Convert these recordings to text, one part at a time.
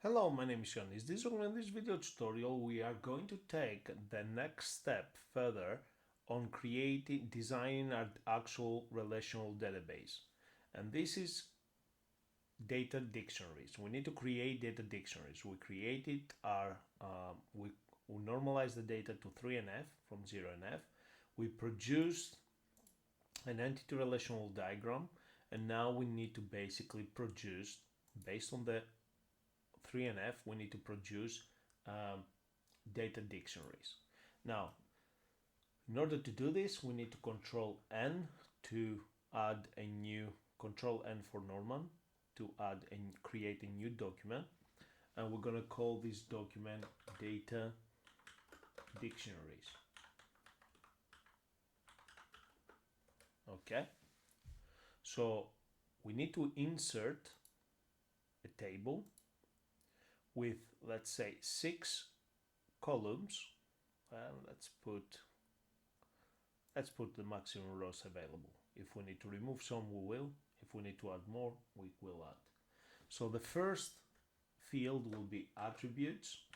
Hello, my name is Sean. In this video tutorial, we are going to take the next step further on designing our actual relational database. And this is data dictionaries. We need to create data dictionaries. We created we normalize the data to 3NF from 0NF. We produced an entity relational diagram, and now we need to basically produce, based on the 3NF, we need to produce data dictionaries. Now, in order to do this, we need to control N to add a new control N for Norman to add and create a new document, and we're going to call this document data dictionaries. Okay, so we need to insert a table with, let's say, 6 columns. Let's put the maximum rows available. If we need to remove some, we will. If we need to add more, we will add. So the first field will be attributes.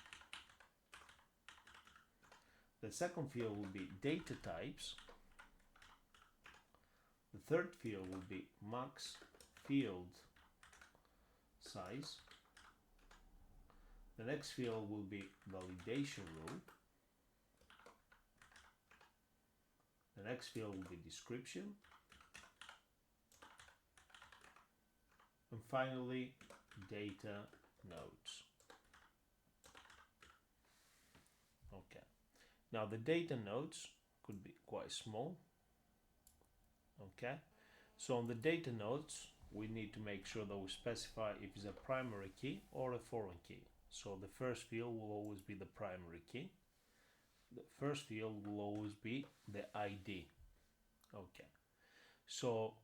The second field will be data types. The third field will be max field size. The next field will be validation rule. The next field will be description. And finally, data nodes. Okay. Now the data nodes could be quite small. Okay. So on the data nodes, we need to make sure that we specify if it's a primary key or a foreign key. So the first field will always be the primary key. The first field will always be the ID. Okay. So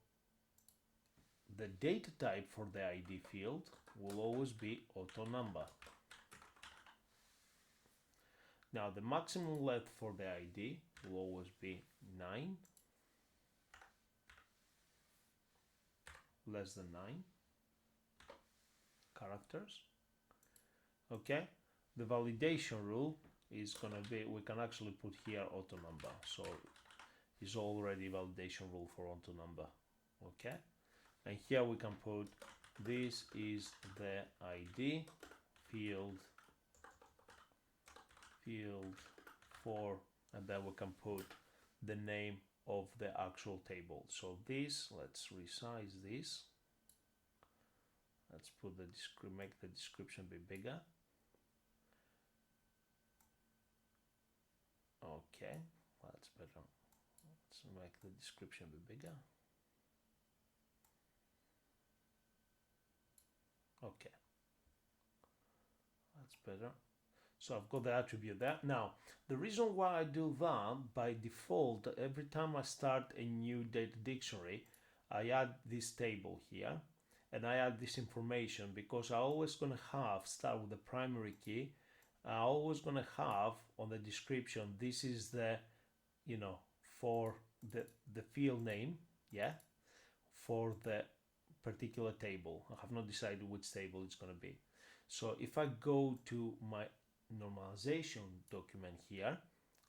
the data type for the ID field will always be auto number. Now the maximum length for the ID will always be 9, less than 9 characters. Okay, the validation rule is gonna be, we can actually put here auto number, so it's already validation rule for auto number. Okay, and here we can put, this is the ID field for, and then we can put the name of the actual table. So this, let's resize this. Let's put make the description be bigger. Okay, that's better. Let's make the description be bigger. Okay, that's better. So I've got the attribute there. Now, the reason why I do that, by default, every time I start a new data dictionary, I add this table here, and I add this information because I always gonna have, start with the primary key. I always gonna have on the description, this is the, for the field name, yeah, for the particular table. I have not decided which table it's gonna be. So if I go to my normalization document here,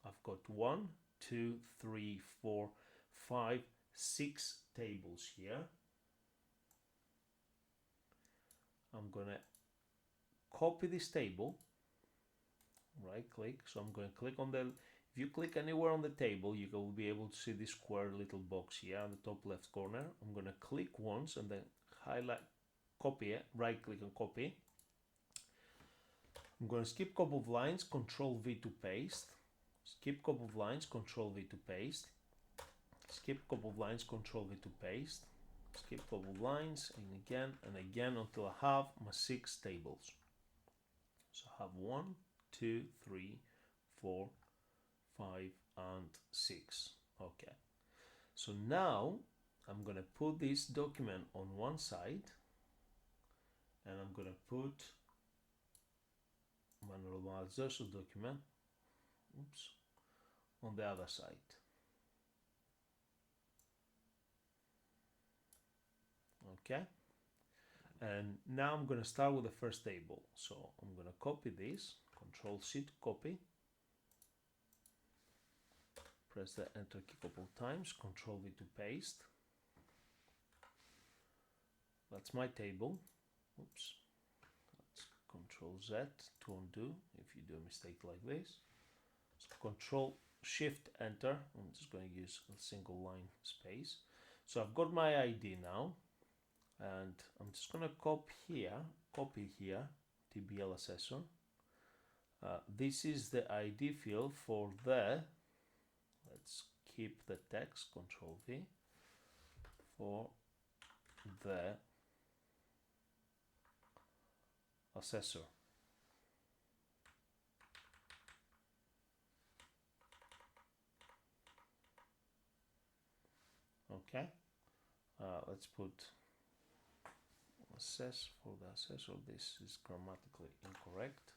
I've got 1, 2, 3, 4, 5, 6 tables here. I'm gonna copy this table, right click, so I'm going to click on the, if you click anywhere on the table, you will be able to see this square little box here on the top left corner. I'm going to click once and then highlight, copy it, right click and copy. I'm going to skip couple of lines, Control V to paste. Skip couple of lines, Control V to paste. Skip couple of lines, Control V to paste. Skip couple of lines, and again until I have my 6 tables. So I have 1, 2, 3, 4, 5, and 6. Okay. So now I'm going to put this document on one side, and I'm going to put my normalization document, on the other side. Okay, And now I'm going to start with the first table. So I'm going to copy this, Control C to copy. Press the Enter key a couple times, Control V to paste. That's my table. Oops. Let's Control Z to undo if you do a mistake like this. So Control Shift Enter. I'm just going to use a single line space. So I've got my ID now, and I'm just going to copy here, TBL assessor. This is the ID field for the, let's keep the text, Control V, for the assessor. Okay, let's put assess for the assessor. This is grammatically incorrect,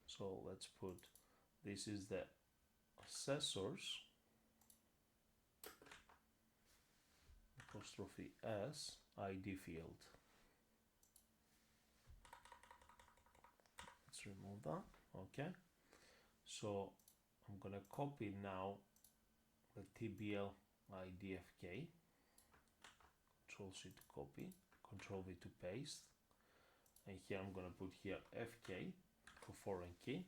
so let's put this is the assessor's apostrophe S ID field. Let's remove that. Okay, so I'm gonna copy now the TBL IDFK. Control C to copy, Control V to paste, and here I'm gonna put here FK for foreign key.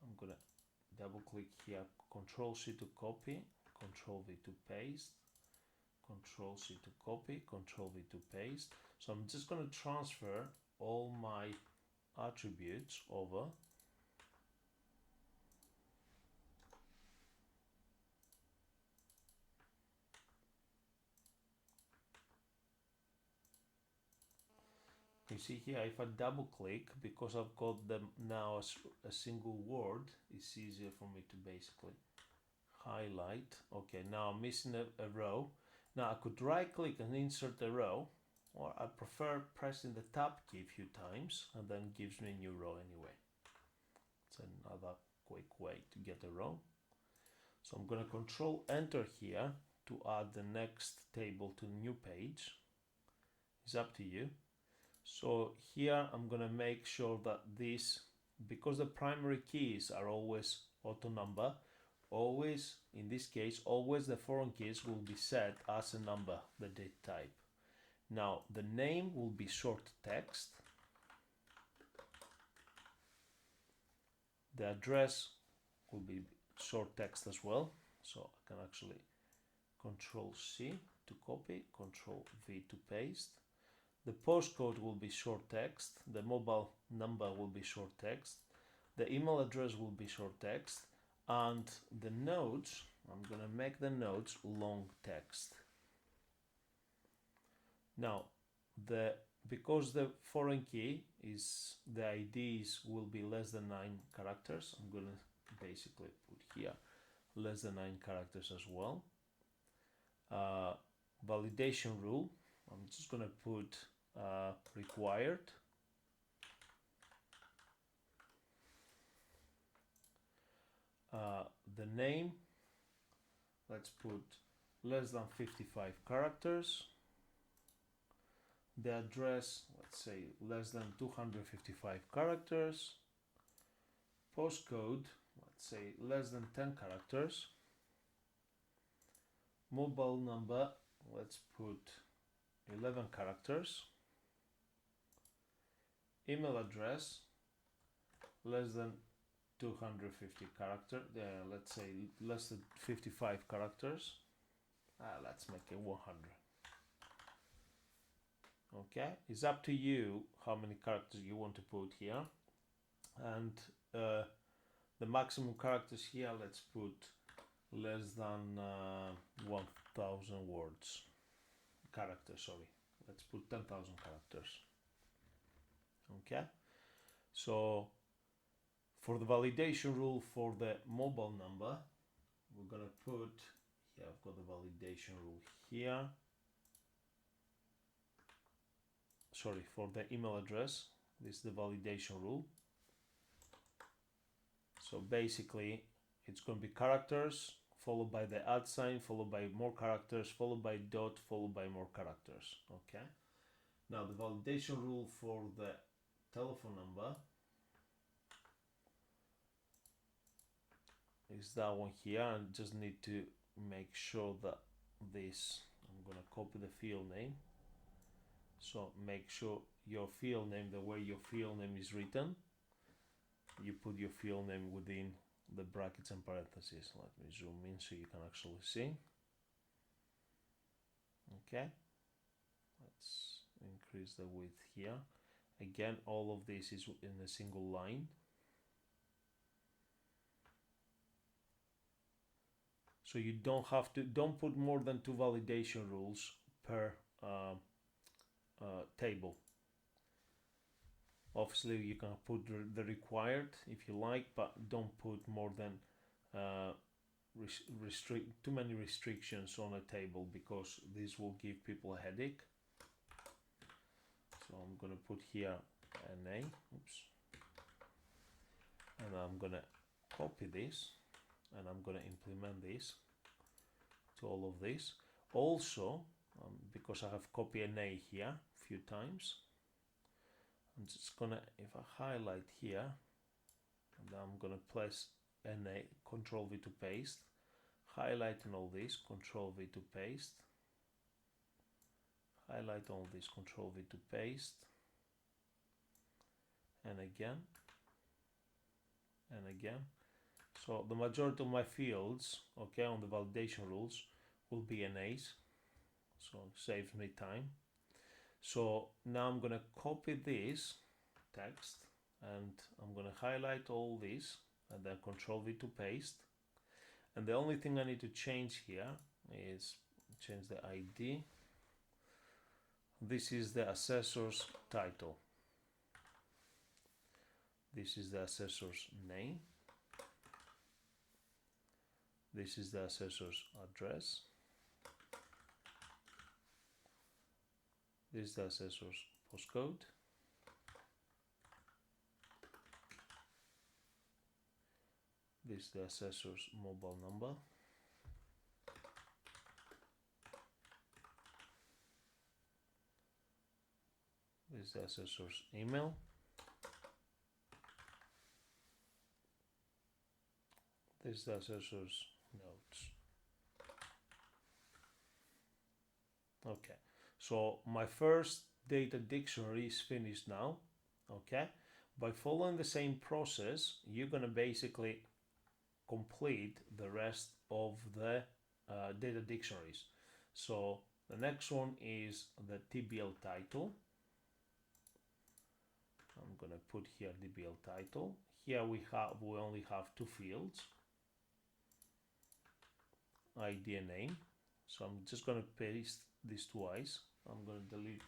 I'm gonna double click here, Control C to copy, Control V to paste, Control C to copy, Control V to paste. So I'm just gonna transfer all my attributes over. You see here, if I double click, because I've got them now as a single word, it's easier for me to basically highlight. Okay, now I'm missing a row. Now I could right click and insert a row, or I prefer pressing the tab key a few times, and then gives me a new row anyway. It's another quick way to get a row. So I'm going to Control Enter here to add the next table to the new page. It's up to you. So here I'm going to make sure that this, because the primary keys are always auto number, always, in this case, always the foreign keys will be set as a number, the date type. Now the name will be short text. The address will be short text as well. So I can actually Control C to copy, Control V to paste. The postcode will be short text, the mobile number will be short text, the email address will be short text, and the nodes, I'm going to make the nodes long text. Now, because the foreign key is, the IDs will be less than 9 characters, I'm going to basically put here less than 9 characters as well. Validation rule, I'm just going to put required. The name, let's put less than 55 characters. The address, let's say less than 255 characters. Postcode, let's say less than 10 characters. Mobile number, let's put 11 characters. Email address, less than 250 characters, let's say less than 55 characters. Let's make it 100. Okay, it's up to you how many characters you want to put here, and the maximum characters here, let's put less than 1000 words. Characters, sorry, let's put 10,000 characters. Okay, so for the validation rule for the mobile number, we're gonna put here, I've got the validation rule here. Sorry, for the email address, this is the validation rule. So basically it's going to be characters followed by the @ sign, followed by more characters, followed by dot, followed by more characters. Okay, Now the validation rule for the telephone number is that one here, and just need to make sure that this, I'm gonna copy the field name, so make sure your field name, the way your field name is written, you put your field name within the brackets and parentheses. Let me zoom in so you can actually see. Okay, let's increase the width here. Again, all of this is in a single line. So you don't have to, don't put more than 2 validation rules per table. Obviously you can put the required if you like, but don't put more than too many restrictions on a table, because this will give people a headache. So I'm gonna put here NA, oops, and I'm gonna copy this, and I'm gonna implement this to all of this. Also, because I have copied NA here a few times, I'm just gonna, if I highlight here, and I'm gonna press NA, Control V to paste, highlighting all this, Control V to paste, highlight all this, Control V to paste, and again, and again. So the majority of my fields, okay, on the validation rules will be NAs, so it saves me time. So now I'm gonna copy this text, and I'm gonna highlight all this, and then Control V to paste. And the only thing I need to change here is change the ID. This is the assessor's title. This is the assessor's name. This is the assessor's address. This is the assessor's postcode. This is the assessor's mobile number. This is the assessor's email. This is the assessor's notes. Okay, so my first data dictionary is finished now. Okay, by following the same process, you're gonna basically complete the rest of the data dictionaries. So the next one is the TBL title. I'm gonna put here DBL title. Here we only have 2 fields, ID and name. So I'm just gonna paste this twice. I'm gonna delete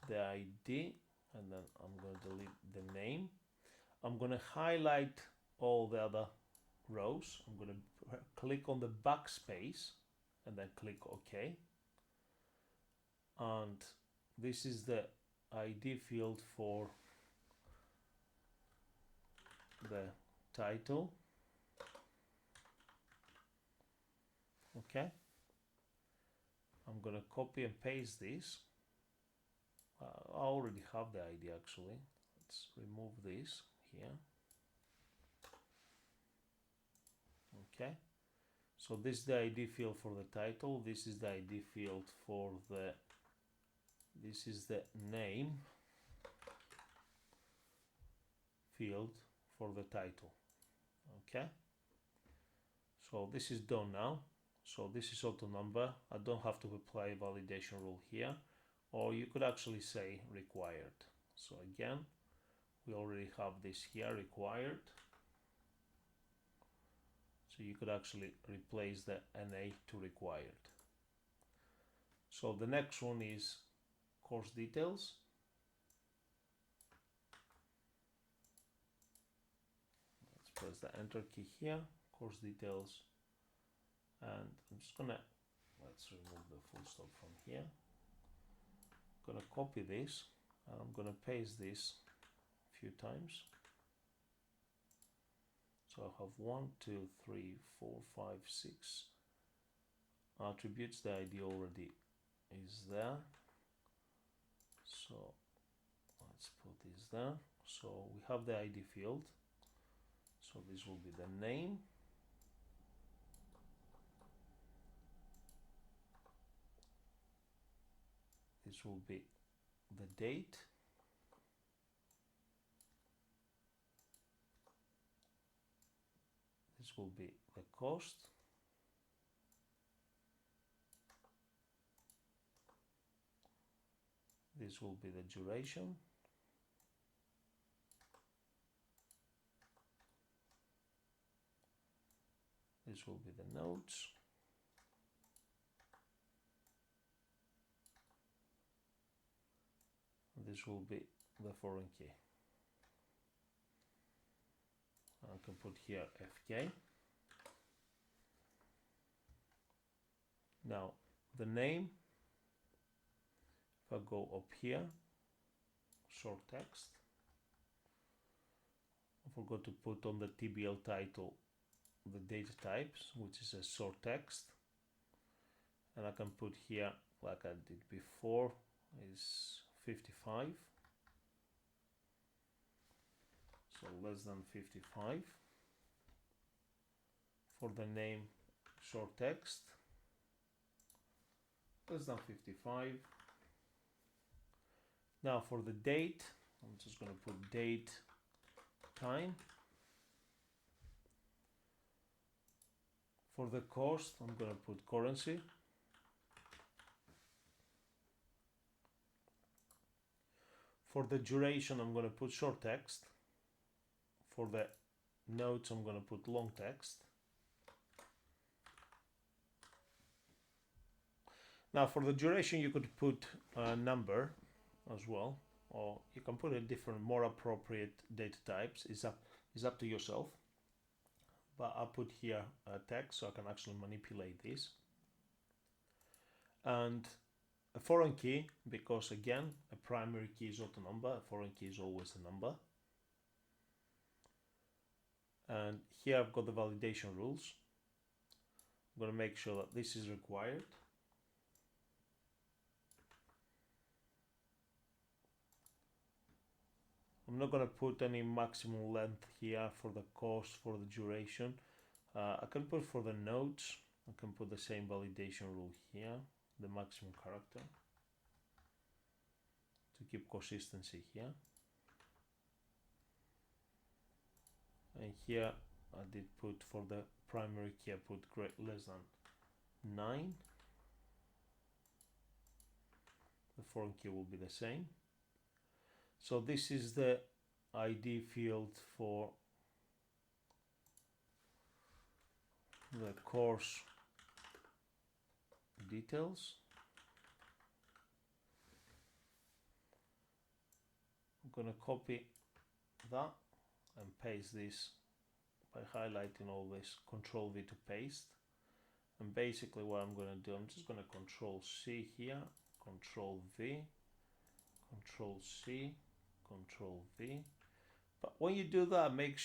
the ID, and then I'm gonna delete the name. I'm gonna highlight all the other rows. I'm gonna click on the backspace and then click OK. And this is the ID field for the title. Okay, I'm gonna copy and paste this. I already have the ID actually. Let's remove this here. Okay, so this is the ID field for the title. This is the ID field for the, this is the name field for the title. Okay, so this is done now. So this is auto number. I don't have to apply a validation rule here, or you could actually say required. So again, we already have this here, required. So you could actually replace the NA to required. So the next one is course details. Let's press the enter key here, course details. And I'm just gonna, let's remove the full stop from here. I'm gonna copy this, and I'm gonna paste this a few times. So I have 1, 2, 3, 4, 5, 6 attributes. The ID already is there. So let's put this there. So we have the ID field. So this will be the name. This will be the date. This will be the cost. This will be the duration. This will be the notes. This will be the foreign key. I can put here FK. Now the name, if I go up here, short text, I forgot to put on the TBL title the data types, which is a short text, and I can put here, like I did before, is 55, so less than 55. For the name, short text, less than 55. Now for the date, I'm just going to put date time. For the cost, I'm going to put currency. For the duration, I'm going to put short text. For the notes, I'm going to put long text. Now for the duration, you could put a number as well, or you can put a different, more appropriate data types. It's up to yourself. But I'll put here a text so I can actually manipulate this. And a foreign key, because again, a primary key is not a number, a foreign key is always a number. And here I've got the validation rules. I'm going to make sure that this is required. I'm not going to put any maximum length here for the cost, for the duration. I can put for the notes, I can put the same validation rule here, the maximum character, to keep consistency here. And here I did put for the primary key, I put less than 9. The foreign key will be the same. So this is the ID field for the course details. I'm going to copy that and paste this by highlighting all this, Control V to paste. And basically what I'm going to do, I'm just going to Control C here, Control V, Control C, Control V. But when you do that, make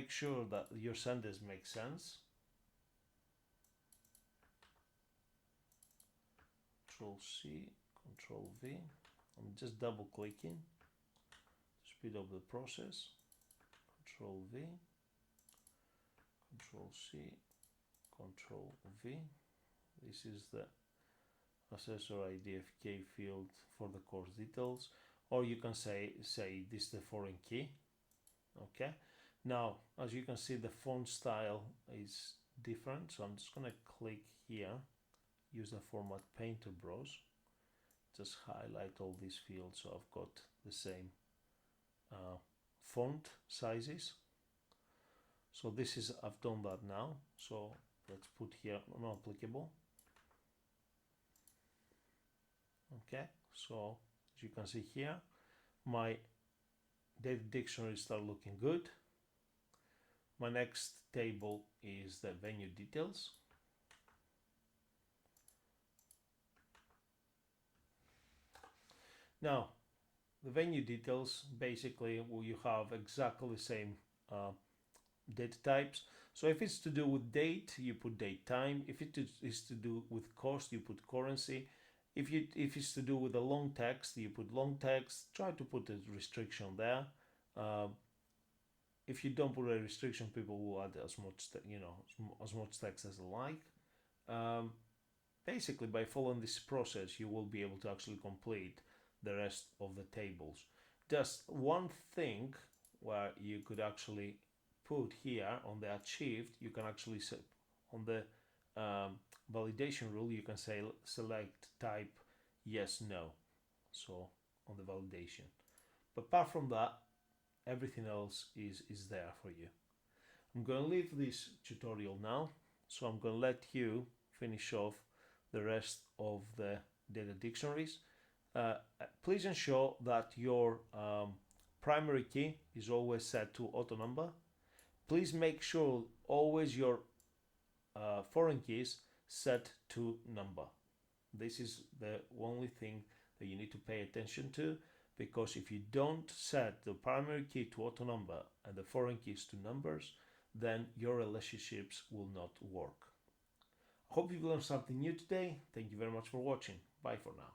sure that your sentence makes sense. Control C, Control V. I'm just double clicking to speed up the process. Control V, Control C, Control V. This is the assessor IDFK field for the course details, or you can say this is the foreign key. Okay, now as you can see, the font style is different, so I'm just going to click here, use the format painter brush, just highlight all these fields so I've got the same font sizes. So this is, I've done that now, so let's put here not applicable. Okay, so as you can see here, my data dictionaries start looking good. My next table is the venue details. Now, the venue details, basically you have exactly the same data types. So if it's to do with date, you put date time. If it is to do with cost, you put currency. If it's to do with a long text, you put long text. Try to put a restriction there. Uh, if you don't put a restriction, people will add as much as much text as they like. Um, Basically, by following this process, you will be able to actually complete the rest of the tables. Just one thing where you could actually put here on the achieved, you can actually set on the validation rule, you can say select type yes, no. So on the validation. But apart from that, everything else is there for you. I'm going to leave this tutorial now, so I'm going to let you finish off the rest of the data dictionaries. Please ensure that your primary key is always set to auto number. Please make sure always your foreign keys set to number. This is the only thing that you need to pay attention to, because if you don't set the primary key to auto number and the foreign keys to numbers, then your relationships will not work. Hope you've learned something new today. Thank you very much for watching. Bye for now.